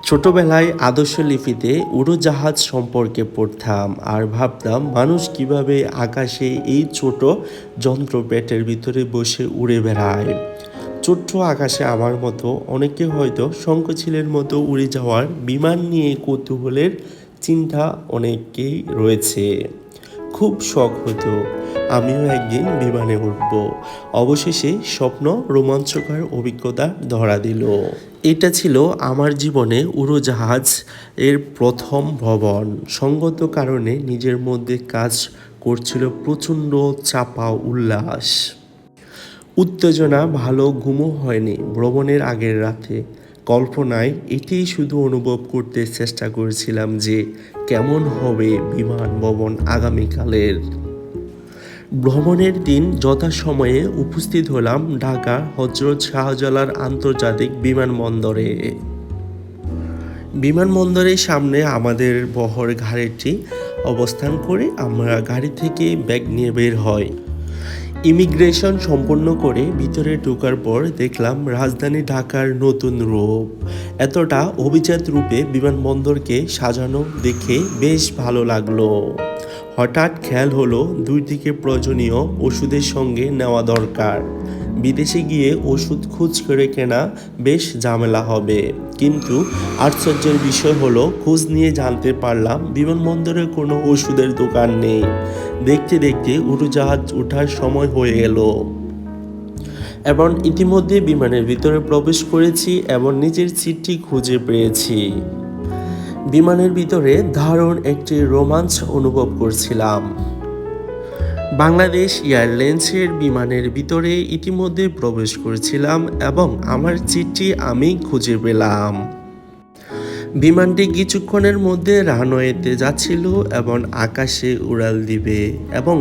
ছোটবেলায় আদর্শ লিপিতে উড়োজাহাজ সম্পর্কে পড়তাম আর ভাবতাম মানুষ কিভাবে আকাশে এই ছোট যন্ত্র পেটের ভিতরে বসে উড়ে বেড়ায়। ছোট্ট আকাশে আমার মতো অনেকে হয়তো শঙ্খচিলের মতো উড়ে যাওয়ার বিমান নিয়ে কৌতূহলের চিন্তা অনেকেই রয়েছে। খুব শখ হতো আমিও একদিন বিমানে উঠব। অবশেষে স্বপ্ন রোমাঞ্চকর অভিজ্ঞতা ধরা দিল। এটা ছিল আমার জীবনে উড়োজাহাজ এর প্রথম ভ্রমণ। সঙ্গত কারণে নিজের মধ্যে কাজ করছিল প্রচণ্ড চাপা উল্লাস, উত্তেজনা। ভালো ঘুমও হয়নি ভ্রমণের আগের রাতে। কল্পনায় এটিই শুধু অনুভব করতে চেষ্টা করেছিলাম যে কেমন হবে বিমান ভ্রমণ আগামীকালের। ভ্রমণের দিন যথাসময়ে উপস্থিত হলাম ঢাকার হজরত শাহজালাল আন্তর্জাতিক বিমানবন্দরে। বিমানবন্দরের সামনে আমাদের বহর গাড়িটি অবস্থান করে আমরা গাড়ি থেকে ব্যাগ নিয়ে বের হই। ইমিগ্রেশন সম্পন্ন করে ভিতরে ঢোকার পর দেখলাম রাজধানী ঢাকার নতুন রূপ। এতটা অভিজাত রূপে বিমানবন্দরকে সাজানো দেখে বেশ ভালো লাগলো। হঠাৎ খেয়াল হলো দুই দিকে প্রয়োজনীয় ওষুধের সঙ্গে নেওয়া দরকার। বিদেশে গিয়ে ওষুধ খোঁজ করে কেনা বেশ ঝামেলা হবে, কিন্তু আশ্চর্যের বিষয় হলো খোঁজ নিয়ে জানতে পারলাম বিমানবন্দরে কোনো ওষুধের দোকান নেই। দেখতে দেখতে উড়োজাহাজ ওঠার সময় হয়ে গেল এবং ইতিমধ্যে বিমানের ভিতরে প্রবেশ করেছি এবং নিজের সিটটি খুঁজে পেয়েছি। বিমানের ভিতরে দারুণ একটি রোমাঞ্চ অনুভব করছিলাম। বাংলাদেশ এয়ারলাইন্সের বিমানের ভিতরে ইতিমধ্যে প্রবেশ করেছিলাম এবং আমার সিটটি আমি খুঁজে পেলাম। বিমানটি কিছুক্ষণের মধ্যে রানওয়েতে যাচ্ছিল এবং আকাশে উড়াল দিবে, এবং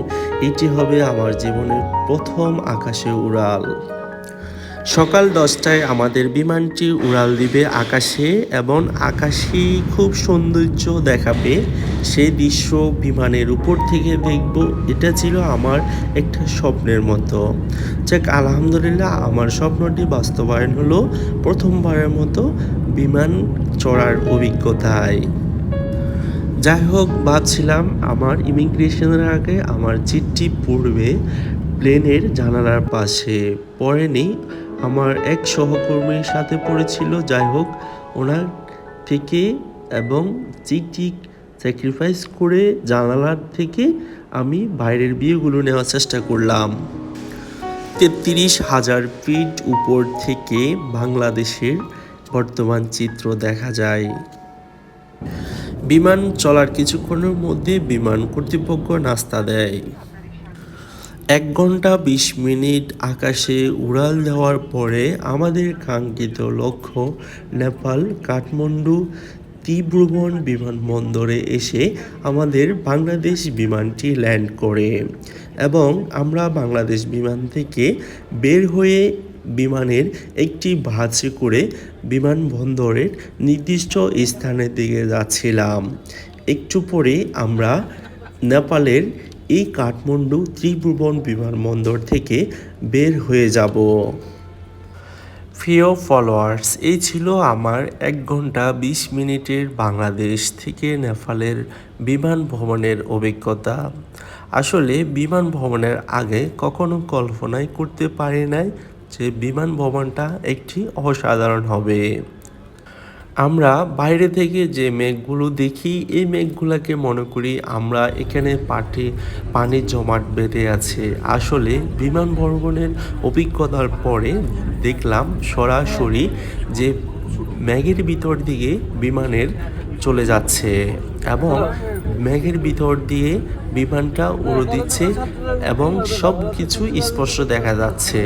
এটি হবে আমার জীবনের প্রথম আকাশে উড়াল। সকাল 10টায় আমাদের বিমানটি উড়াল দিবে আকাশে এবং আকাশে খুব সৌন্দর্য দেখাবে। সেই দৃশ্য বিমানের উপর থেকে দেখব, এটা ছিল আমার একটা স্বপ্নের মতো। যাক, আলহামদুলিল্লাহ আমার স্বপ্নটি বাস্তবায়ন হলো প্রথমবারের মতো বিমান চড়ার অভিজ্ঞতায়। যাই হোক, ভাবছিলাম আমার ইমিগ্রেশনের আগে আমার সিটটি পড়বে প্লেনের জানালার পাশে, পড়েনি। আমার এক সহকর্মীর সাথে পড়েছিল। যাই হোক, ওনার থেকে এবং সিটটি স্যাক্রিফাইস করে জানালার থেকে আমি বাইরের ভিউগুলো নেওয়ার চেষ্টা করলাম। 33,000 ফিট উপর থেকে বাংলাদেশের বর্তমান চিত্র দেখা যায়। বিমান চলার কিছুক্ষণের মধ্যে বিমান কর্তৃপক্ষ নাস্তা দেয়। 1 ঘন্টা 20 মিনিট আকাশে উড়াল দেওয়ার পরে আমাদের কাঙ্ক্ষিত লক্ষ্য নেপাল কাঠমান্ডু ত্রিভুবন বিমানবন্দরে এসে আমাদের বাংলাদেশ বিমানটি ল্যান্ড করে এবং আমরা বাংলাদেশ বিমান থেকে বের হয়ে বিমানের একটি বাসে করে বিমানবন্দরের নির্দিষ্ট স্থানের দিকে যাচ্ছিলাম। একটু পরে আমরা নেপালের এই কাঠমান্ডু ত্রিভুবন বিমানবন্দর থেকে বের হয়ে যাব। প্রিয় ফলোয়ার্স, এই ছিল আমার 1 ঘন্টা 20 মিনিটের বাংলাদেশ থেকে নেপালের বিমান ভ্রমণের অভিজ্ঞতা। আসলে বিমান ভ্রমণের আগে কখনো কল্পনাই করতে পারি নাই যে বিমান ভ্রমণটা একটি অসাধারণ হবে। আমরা বাইরে থেকে যে মেঘগুলো দেখি, এই মেঘগুলোকে মনে করি আমরা এখানে পানি জমাট বেঁধে আছে। আসলে বিমান ভ্রমণের অভিজ্ঞতার পরে দেখলাম সরাসরি যে মেঘের ভিতর দিকে বিমানের চলে যাচ্ছে এবং মেঘের ভিতর দিয়ে বিমানটা উড়ে দিচ্ছে এবং সব কিছু স্পষ্ট দেখা যাচ্ছে।